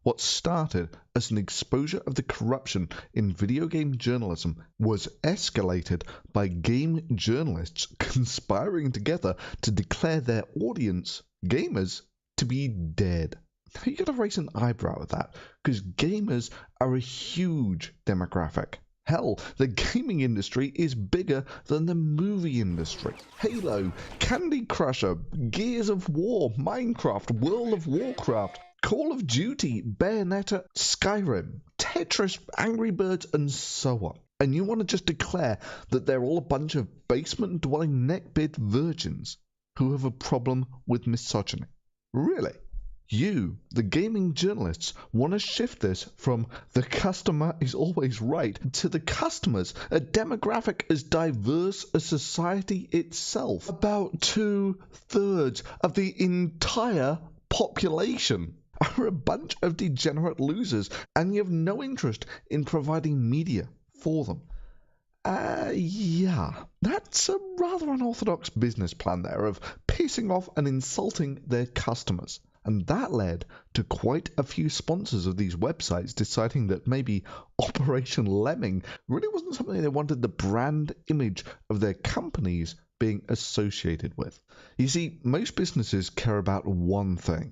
What started as an exposure of the corruption in video game journalism was escalated by game journalists conspiring together to declare their audience, gamers, to be dead. You gotta raise an eyebrow at that, because gamers are a huge demographic. Hell, the gaming industry is bigger than the movie industry. Halo, Candy Crusher, Gears of War, Minecraft, World of Warcraft, Call of Duty, Bayonetta, Skyrim, Tetris, Angry Birds, and so on. And you want to just declare that they're all a bunch of basement-dwelling neckbeard virgins who have a problem with misogyny. Really? You, the gaming journalists, want to shift this from the customer is always right to the customers, a demographic as diverse as society itself. About 2/3 of the entire population are a bunch of degenerate losers, and you have no interest in providing media for them. Yeah, that's a rather unorthodox business plan there of pissing off and insulting their customers. And that led to quite a few sponsors of these websites deciding that maybe Operation Lemming really wasn't something they wanted the brand image of their companies being associated with. You see, most businesses care about one thing.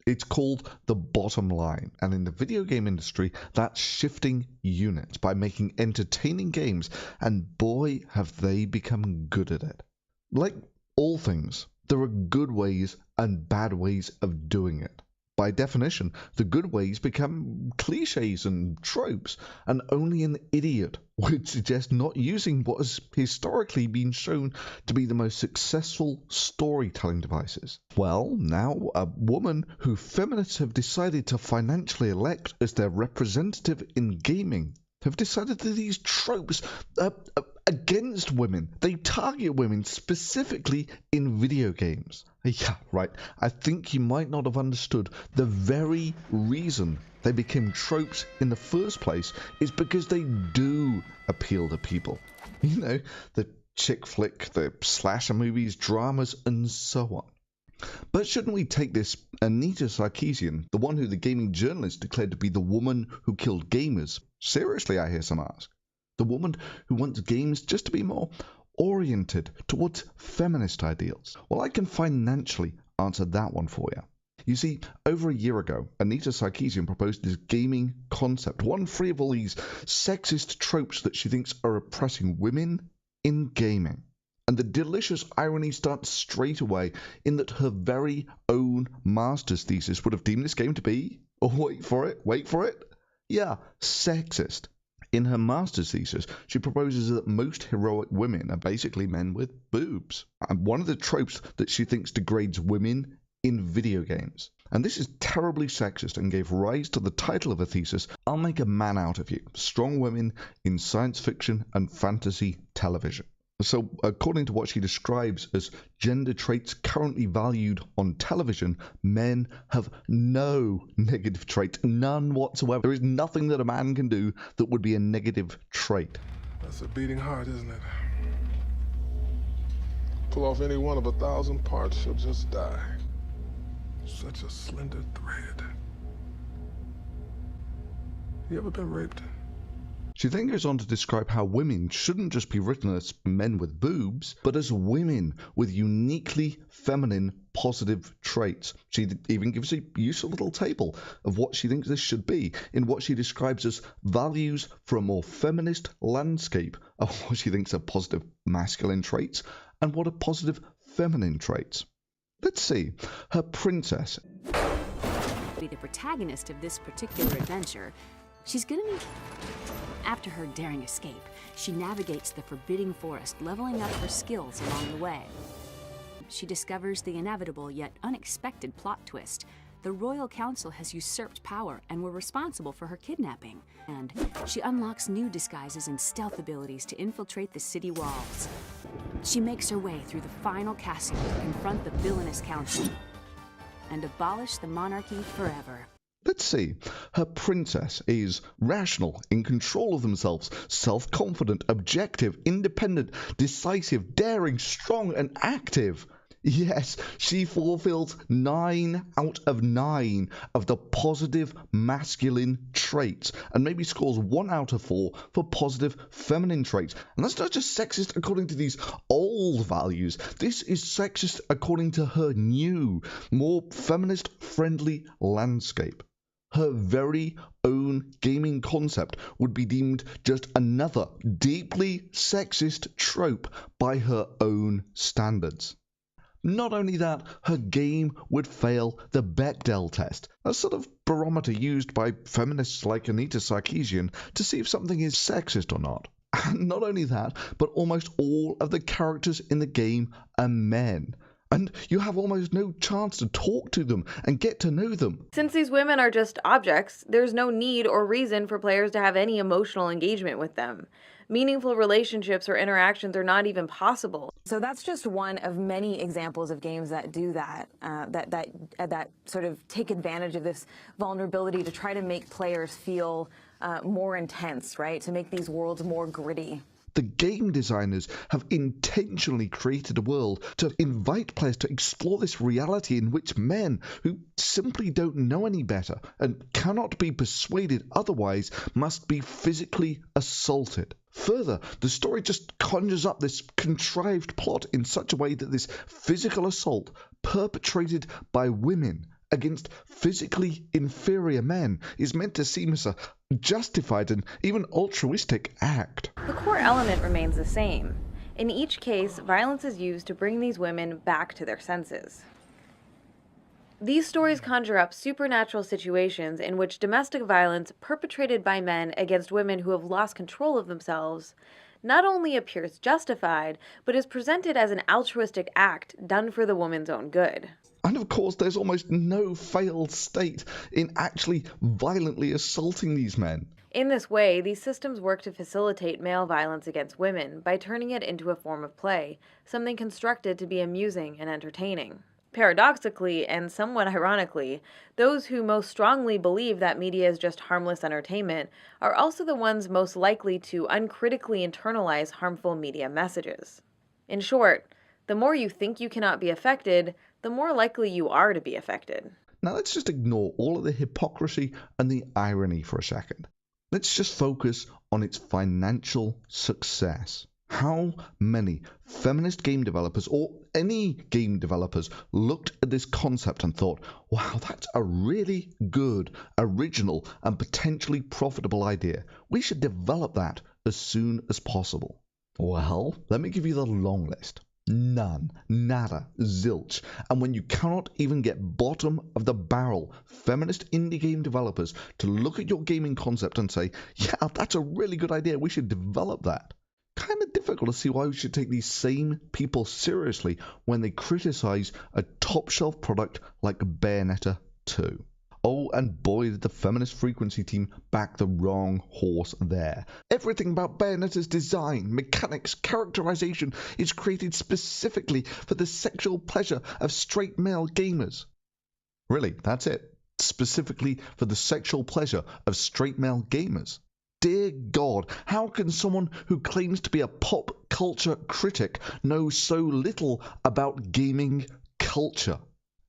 It's called the bottom line, and in the video game industry, that's shifting units by making entertaining games, and boy, have they become good at it. Like all things, there are good ways and bad ways of doing it. By definition, the good ways become cliches and tropes, and only an idiot would suggest not using what has historically been shown to be the most successful storytelling devices. Well, now a woman who feminists have decided to financially elect as their representative in gaming have decided that these tropes are against women. They target women specifically in video games. Yeah, right. I think you might not have understood the very reason they became tropes in the first place is because they do appeal to people. You know, the chick flick, the slasher movies, dramas, and so on. But shouldn't we take this Anita Sarkeesian, the one who the gaming journalist declared to be the woman who killed gamers, seriously, I hear some ask? The woman who wants games just to be more oriented towards feminist ideals? Well, I can financially answer that one for you. You see, over a year ago, Anita Sarkeesian proposed this gaming concept, one free of all these sexist tropes that she thinks are oppressing women in gaming. And the delicious irony starts straight away in that her very own master's thesis would have deemed this game to be, oh, wait for it, yeah, sexist. In her master's thesis, she proposes that most heroic women are basically men with boobs. And one of the tropes that she thinks degrades women in video games. And this is terribly sexist and gave rise to the title of her thesis, I'll Make a Man Out of You, Strong Women in Science Fiction and Fantasy Television. So, according to what she describes as gender traits currently valued on television, men have no negative traits, none whatsoever. There is nothing that a man can do that would be a negative trait. That's a beating heart, isn't it? Pull off any one of 1,000 parts, she'll just die. Such a slender thread. You ever been raped? She then goes on to describe how women shouldn't just be written as men with boobs, but as women with uniquely feminine positive traits. She even gives a useful little table of what she thinks this should be in what she describes as values for a more feminist landscape of what she thinks are positive masculine traits and what are positive feminine traits. Let's see. Her princess. Be the protagonist of this particular adventure. She's gonna be... After her daring escape, she navigates the forbidding forest, leveling up her skills along the way. She discovers the inevitable yet unexpected plot twist. The Royal Council has usurped power and were responsible for her kidnapping. And she unlocks new disguises and stealth abilities to infiltrate the city walls. She makes her way through the final castle to confront the villainous council and abolish the monarchy forever. Let's see. Her princess is rational, in control of themselves, self-confident, objective, independent, decisive, daring, strong, and active. Yes, she fulfills 9 out of 9 of the positive masculine traits, and maybe scores 1 out of 4 for positive feminine traits. And that's not just sexist according to these old values. This is sexist according to her new, more feminist-friendly landscape. Her very own gaming concept would be deemed just another deeply sexist trope by her own standards. Not only that, her game would fail the Bechdel test, a sort of barometer used by feminists like Anita Sarkeesian to see if something is sexist or not. And not only that, but almost all of the characters in the game are men. And you have almost no chance to talk to them and get to know them. Since these women are just objects, there's no need or reason for players to have any emotional engagement with them. Meaningful relationships or interactions are not even possible. So that's just one of many examples of games that do that, that sort of take advantage of this vulnerability to try to make players feel more intense, right? To make these worlds more gritty. The game designers have intentionally created a world to invite players to explore this reality in which men, who simply don't know any better and cannot be persuaded otherwise, must be physically assaulted. Further, the story just conjures up this contrived plot in such a way that this physical assault perpetrated by women against physically inferior men is meant to seem as a justified and even altruistic act. The core element remains the same. In each case, violence is used to bring these women back to their senses. These stories conjure up supernatural situations in which domestic violence perpetrated by men against women who have lost control of themselves not only appears justified, but is presented as an altruistic act done for the woman's own good. And of course, there's almost no failed state in actually violently assaulting these men. In this way, these systems work to facilitate male violence against women by turning it into a form of play, something constructed to be amusing and entertaining. Paradoxically, and somewhat ironically, those who most strongly believe that media is just harmless entertainment are also the ones most likely to uncritically internalize harmful media messages. In short, the more you think you cannot be affected, the more likely you are to be affected. Now let's just ignore all of the hypocrisy and the irony for a second. Let's just focus on its financial success. How many feminist game developers or any game developers looked at this concept and thought, wow, that's a really good, original, and potentially profitable idea. We should develop that as soon as possible. Well, let me give you the long list. None, nada, zilch. And when you cannot even get bottom of the barrel feminist indie game developers to look at your gaming concept and say, yeah, that's a really good idea, we should develop that. Kind of difficult to see why we should take these same people seriously when they criticize a top shelf product like Bayonetta 2. Oh, and boy, did the feminist frequency team back the wrong horse there. Everything about Bayonetta's design, mechanics, characterization is created specifically for the sexual pleasure of straight male gamers. Really, that's it. Specifically for the sexual pleasure of straight male gamers. Dear God, how can someone who claims to be a pop culture critic know so little about gaming culture?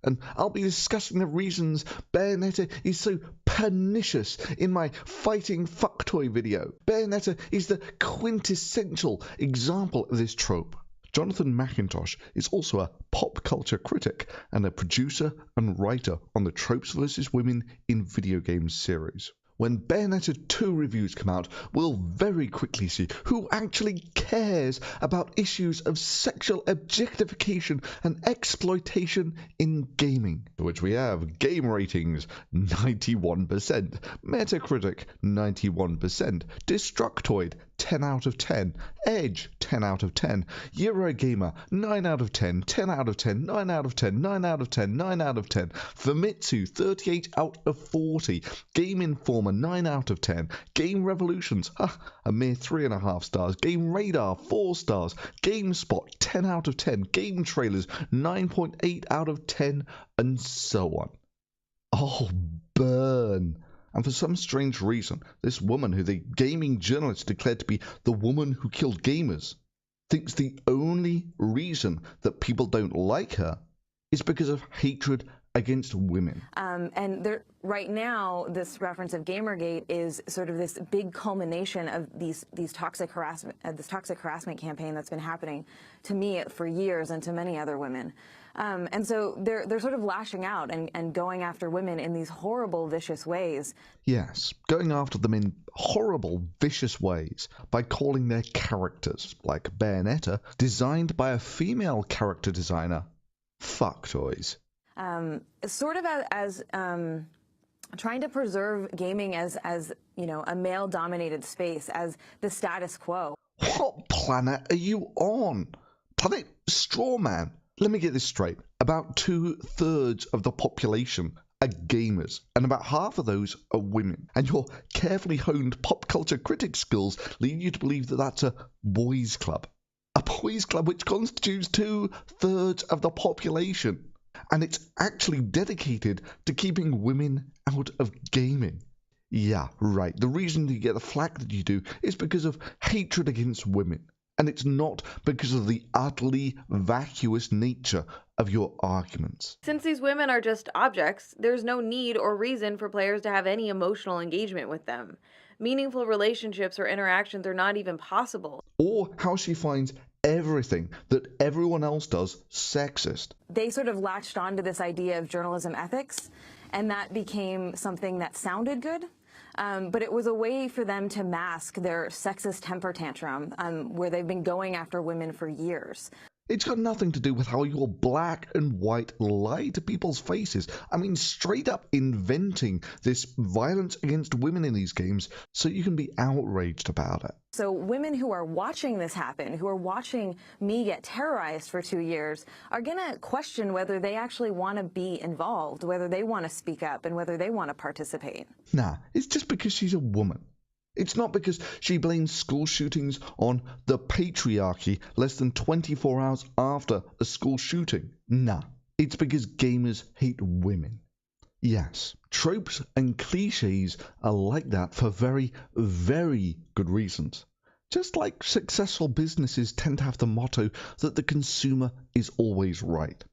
And I'll be discussing the reasons Bayonetta is so pernicious in my fighting fucktoy video. Bayonetta is the quintessential example of this trope. Jonathan McIntosh is also a pop culture critic and a producer and writer on the Tropes vs. Women in Video Games series. When Bayonetta 2 reviews come out, we'll very quickly see who actually cares about issues of sexual objectification and exploitation in gaming. For which we have game ratings 91%, Metacritic 91%, Destructoid 10 out of 10, Edge 10 out of 10, Eurogamer 9 out of 10, 10 out of 10, 9 out of 10, 9 out of 10, 9 out of 10, Famitsu 38 out of 40, Game Informer 9 out of 10, Game Revolutions, a mere 3.5 stars, Game Radar 4 stars, GameSpot 10 out of 10, Game Trailers 9.8 out of 10, and so on. Oh, burn. And for some strange reason, this woman who the gaming journalists declared to be the woman who killed gamers thinks the only reason that people don't like her is because of hatred against women. And there, right now, this reference of Gamergate is sort of this big culmination of this toxic harassment campaign that's been happening to me for years and to many other women. And so they're sort of lashing out and going after women in these horrible, vicious ways. Yes, going after them in horrible, vicious ways by calling their characters, like Bayonetta, designed by a female character designer, fuck toys. Sort of as trying to preserve gaming as you know, a male-dominated space, as the status quo. What planet are you on? Planet Strawman? Let me get this straight. About 2/3 of the population are gamers, and about half of those are women. And your carefully honed pop culture critic skills lead you to believe that that's a boys' club. A boys' club which constitutes 2/3 of the population. And it's actually dedicated to keeping women out of gaming. Yeah, right. The reason you get the flack that you do is because of hatred against women. And it's not because of the utterly vacuous nature of your arguments. Since these women are just objects, there's no need or reason for players to have any emotional engagement with them. Meaningful relationships or interactions are not even possible. Or how she finds everything that everyone else does sexist. They sort of latched on to this idea of journalism ethics, and that became something that sounded good. But it was a way for them to mask their sexist temper tantrum, where they've been going after women for years. It's got nothing to do with how your black and white lie to people's faces. I mean, straight up inventing this violence against women in these games so you can be outraged about it. So women who are watching this happen, who are watching me get terrorized for 2 years, are going to question whether they actually want to be involved, whether they want to speak up, and whether they want to participate. Nah, it's just because she's a woman. It's not because she blames school shootings on the patriarchy less than 24 hours after a school shooting. Nah, it's because gamers hate women. Yes, tropes and cliches are like that for very, very good reasons. Just like successful businesses tend to have the motto that the consumer is always right.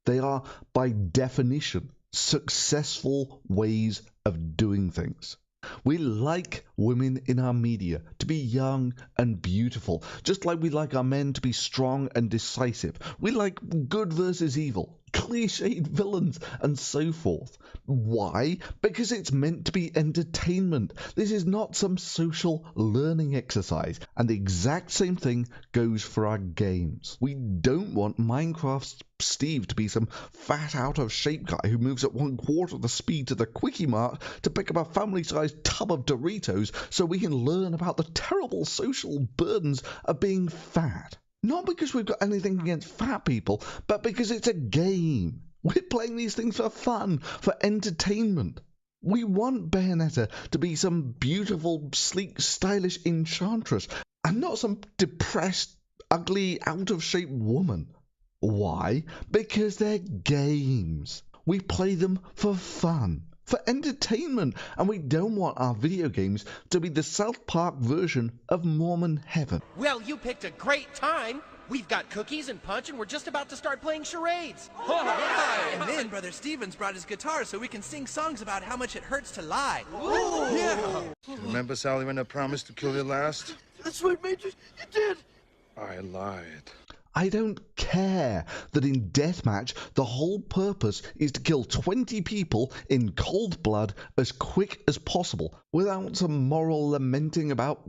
They are, by definition, successful ways of doing things. We like women in our media to be young and beautiful, just like we like our men to be strong and decisive. We like good versus evil, cliched villains, and so forth. Why? Because it's meant to be entertainment. This is not some social learning exercise. And the exact same thing goes for our games. We don't want Minecraft's Steve to be some fat out-of-shape guy who moves at 1/4 the speed to the Quickie Mart to pick up a family-sized tub of Doritos so we can learn about the terrible social burdens of being fat. Not because we've got anything against fat people, but because it's a game. We're playing these things for fun, for entertainment. We want Bayonetta to be some beautiful, sleek, stylish enchantress, and not some depressed, ugly, out-of-shape woman. Why? Because they're games. We play them for fun, for entertainment, and we don't want our video games to be the South Park version of Mormon heaven. Well, you picked a great time. We've got cookies and punch, and we're just about to start playing charades. And then Brother Stevens brought his guitar so we can sing songs about how much it hurts to lie. Ooh. Yeah. Remember, Sally, when I promised to kill you last? That's right, Major. You did. I lied. I don't care that in Deathmatch the whole purpose is to kill 20 people in cold blood as quick as possible without some moral lamenting about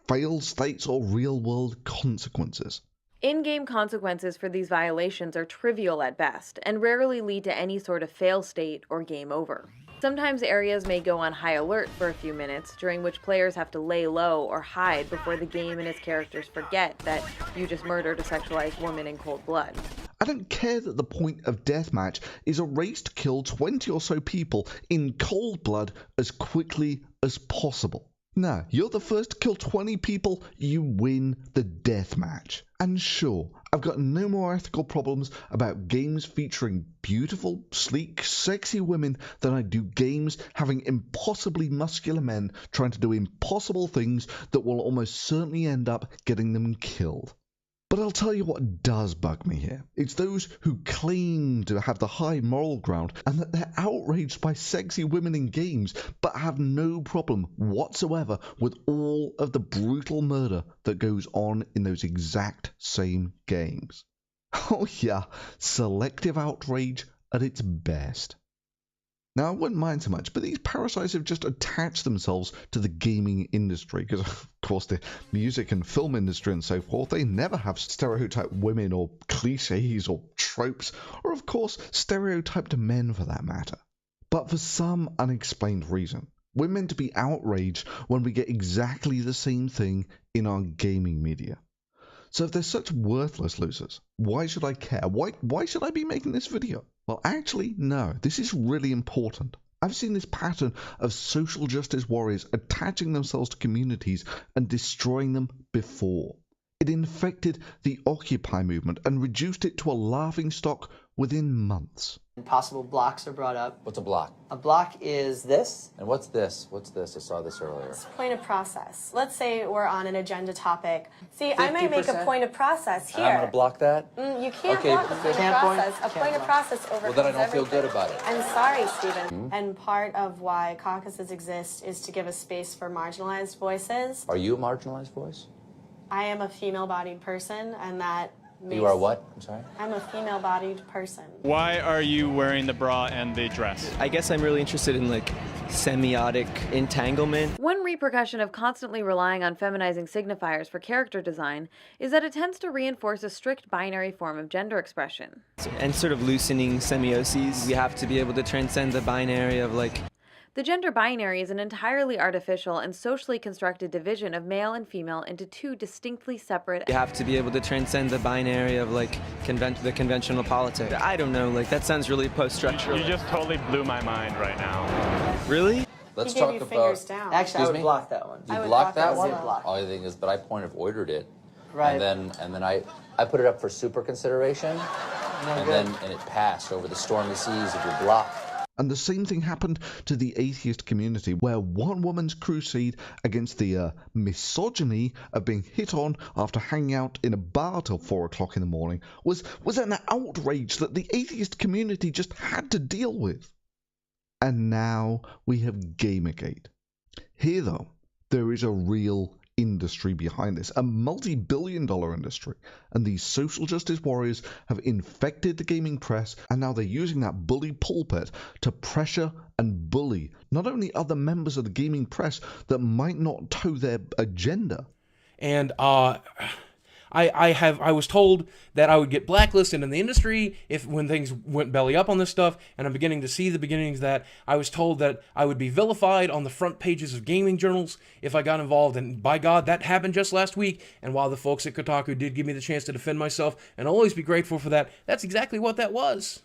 failed states or real-world consequences. In-game consequences for these violations are trivial at best, and rarely lead to any sort of fail state or game over. Sometimes areas may go on high alert for a few minutes, during which players have to lay low or hide before the game and its characters forget that you just murdered a sexualized woman in cold blood. I don't care that the point of Deathmatch is a race to kill 20 or so people in cold blood as quickly as possible. No, you're the first to kill 20 people, you win the deathmatch. And sure, I've got no more ethical problems about games featuring beautiful, sleek, sexy women than I do games having impossibly muscular men trying to do impossible things that will almost certainly end up getting them killed. But I'll tell you what does bug me here. It's those who claim to have the high moral ground and that they're outraged by sexy women in games, but have no problem whatsoever with all of the brutal murder that goes on in those exact same games. Oh yeah, selective outrage at its best. Now, I wouldn't mind so much, but these parasites have just attached themselves to the gaming industry, because of course the music and film industry and so forth, they never have stereotyped women or cliches or tropes, or of course stereotyped men for that matter. But for some unexplained reason, we're meant to be outraged when we get exactly the same thing in our gaming media. So if they're such worthless losers, why should I care? Why should I be making this video? Well, actually, no. This is really important. I've seen this pattern of social justice warriors attaching themselves to communities and destroying them before. It infected the Occupy movement and reduced it to a laughingstock within months. Possible blocks are brought up. What's a block? A block is this. And what's this? What's this? I saw this earlier. It's point of process. Let's say we're on an agenda topic. See, I might make a point of process here. And I'm going to block that? You can't Okay, block a point of process. A point of process overcomes Well, then I don't everything. feel good about it. I'm sorry, Stephen. And part of why caucuses exist is to give a space for marginalized voices. Are you a marginalized voice? I am a female-bodied person, and that makes... You are what? I'm sorry? I'm a female-bodied person. Why are you wearing the bra and the dress? I guess I'm really interested in semiotic entanglement. One repercussion of constantly relying on feminizing signifiers for character design is that it tends to reinforce a strict binary form of gender expression. And sort of loosening semioses. We have to be able to transcend the binary of The gender binary is an entirely artificial and socially constructed division of male and female into two distinctly separate... You have to be able to transcend the binary of the conventional politics. I don't know, that sounds really post-structural. You just totally blew my mind right now. Really? Let's He talk gave you about... fingers down. Actually, I would block that one. You would blocked block that that one? as a block. All the thing is, but I point of ordered it. Right. And then I put it up for super consideration. And it passed over the stormy seas of your block. And the same thing happened to the atheist community, where one woman's crusade against the misogyny of being hit on after hanging out in a bar till 4 o'clock in the morning was an outrage that the atheist community just had to deal with. And now we have Gamergate. Here, though, there is a real industry behind this, a multi-billion-dollar industry, and these social justice warriors have infected the gaming press, and now they're using that bully pulpit to pressure and bully not only other members of the gaming press that might not toe their agenda. And I was told that I would get blacklisted in the industry when things went belly up on this stuff, and I'm beginning to see the beginnings of that. I was told that I would be vilified on the front pages of gaming journals if I got involved, and by God, that happened just last week. And while the folks at Kotaku did give me the chance to defend myself, and I'll always be grateful for that, that's exactly what that was.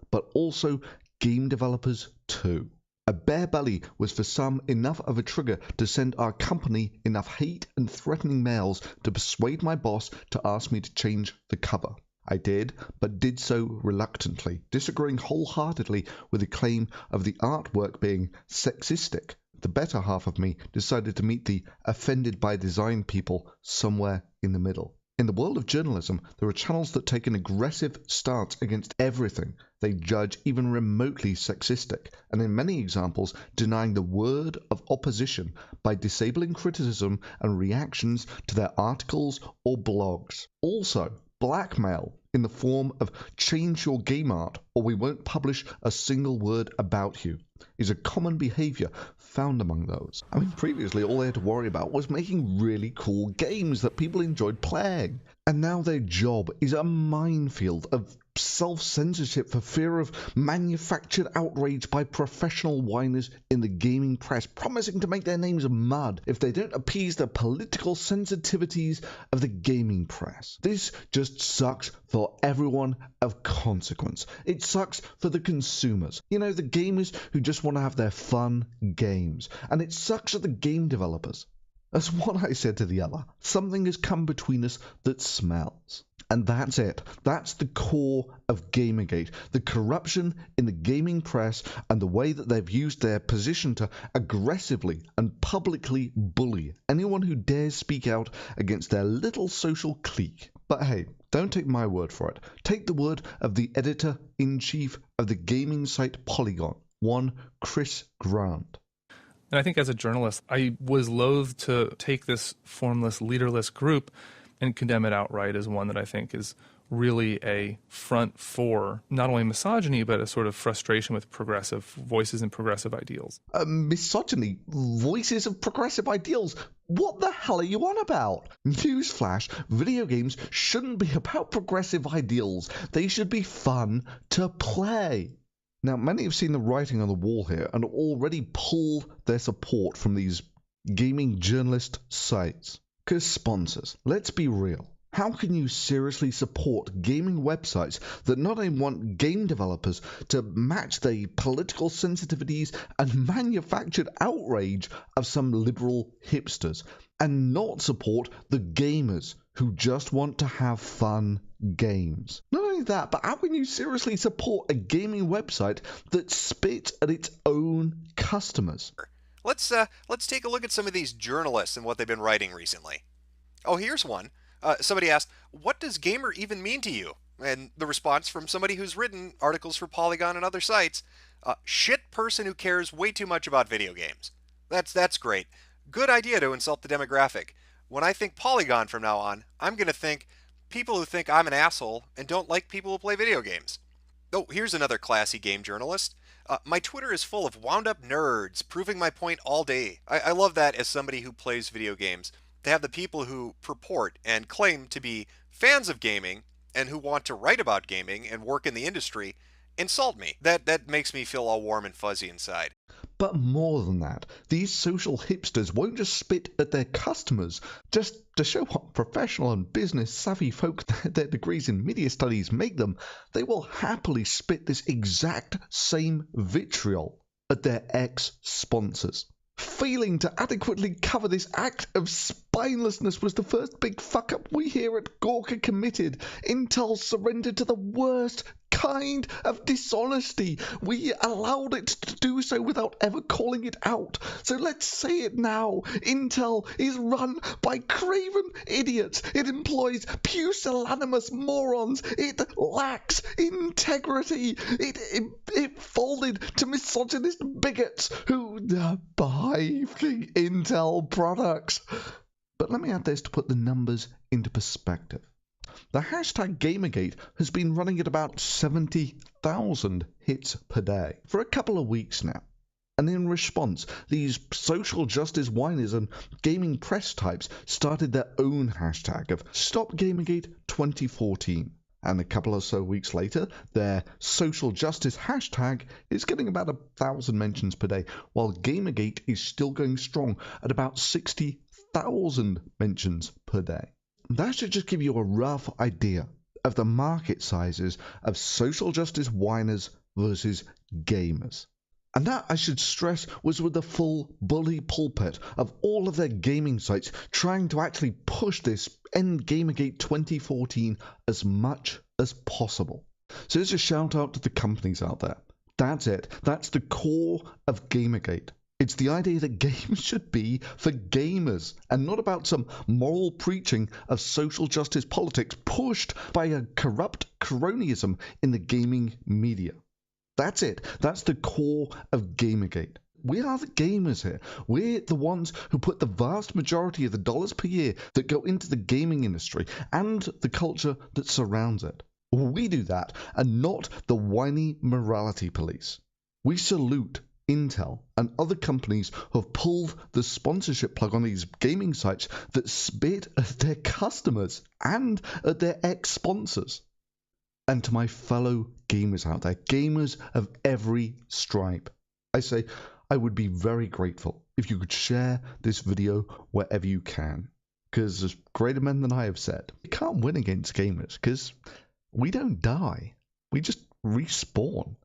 But also game developers too. A bare belly was for some enough of a trigger to send our company enough hate and threatening mails to persuade my boss to ask me to change the cover. I did, but did so reluctantly, disagreeing wholeheartedly with the claim of the artwork being sexistic. The better half of me decided to meet the offended by design people somewhere in the middle. In the world of journalism, there are channels that take an aggressive stance against everything they judge even remotely sexistic, and in many examples denying the word of opposition by disabling criticism and reactions to their articles or blogs. Also, blackmail in the form of change your game art or we won't publish a single word about you is a common behavior found among those. I mean, previously all they had to worry about was making really cool games that people enjoyed playing, and now their job is a minefield of self-censorship for fear of manufactured outrage by professional whiners in the gaming press, promising to make their names mud if they don't appease the political sensitivities of the gaming press. This just sucks for everyone of consequence. It sucks for the consumers, the gamers who just want to have their fun games, and it sucks for the game developers. As one I said to the other, something has come between us that smells. And that's it. That's the core of Gamergate. The corruption in the gaming press and the way that they've used their position to aggressively and publicly bully anyone who dares speak out against their little social clique. But hey, don't take my word for it. Take the word of the editor-in-chief of the gaming site Polygon, one Chris Grant. And I think as a journalist, I was loath to take this formless, leaderless group and condemn it outright as one that I think is really a front for not only misogyny, but a sort of frustration with progressive voices and progressive ideals. Misogyny? Voices of progressive ideals? What the hell are you on about? Newsflash, video games shouldn't be about progressive ideals. They should be fun to play. Now, many have seen the writing on the wall here and already pulled their support from these gaming journalist sites. Because sponsors, let's be real. How can you seriously support gaming websites that not only want game developers to match the political sensitivities and manufactured outrage of some liberal hipsters, and not support the gamers who just want to have fun games? Not only that, but how can you seriously support a gaming website that spits at its own customers? Let's take a look at some of these journalists and what they've been writing recently. Oh, here's one. Somebody asked, what does gamer even mean to you? And the response from somebody who's written articles for Polygon and other sites, shit person who cares way too much about video games. That's great. Good idea to insult the demographic. When I think Polygon from now on, I'm going to think people who think I'm an asshole and don't like people who play video games. Oh, here's another classy game journalist. My Twitter is full of wound-up nerds, proving my point all day. I love that as somebody who plays video games. To have the people who purport and claim to be fans of gaming and who want to write about gaming and work in the industry insult me. That makes me feel all warm and fuzzy inside. But more than that, these social hipsters won't just spit at their customers. Just to show what professional and business savvy folk their degrees in media studies make them, they will happily spit this exact same vitriol at their ex-sponsors. Failing to adequately cover this act of spinelessness was the first big fuck-up we here at Gawker committed. Intel surrendered to the worst kind of dishonesty. We allowed it to do so without ever calling it out. So let's say it now. Intel is run by craven idiots. It employs pusillanimous morons. It lacks integrity. It folded to misogynist bigots who buy Intel products. But let me add this to put the numbers into perspective. The hashtag Gamergate has been running at about 70,000 hits per day for a couple of weeks now. And in response, these social justice whiners and gaming press types started their own hashtag of Stop Gamergate 2014. And a couple or so weeks later, their social justice hashtag is getting about 1,000 mentions per day, while Gamergate is still going strong at about 60,000 mentions per day. That should just give you a rough idea of the market sizes of social justice whiners versus gamers. And that, I should stress, was with the full bully pulpit of all of their gaming sites trying to actually push this End Gamergate 2014 as much as possible. So here's a shout out to the companies out there. That's it. That's the core of Gamergate. It's the idea that games should be for gamers and not about some moral preaching of social justice politics pushed by a corrupt cronyism in the gaming media. That's it. That's the core of Gamergate. We are the gamers here. We're the ones who put the vast majority of the dollars per year that go into the gaming industry and the culture that surrounds it. We do that, and not the whiny morality police. We salute Intel and other companies who have pulled the sponsorship plug on these gaming sites that spit at their customers and at their ex-sponsors. And to my fellow gamers out there, gamers of every stripe, I say I would be very grateful if you could share this video wherever you can. Because as greater men than I have said, you can't win against gamers because we don't die. We just respawn.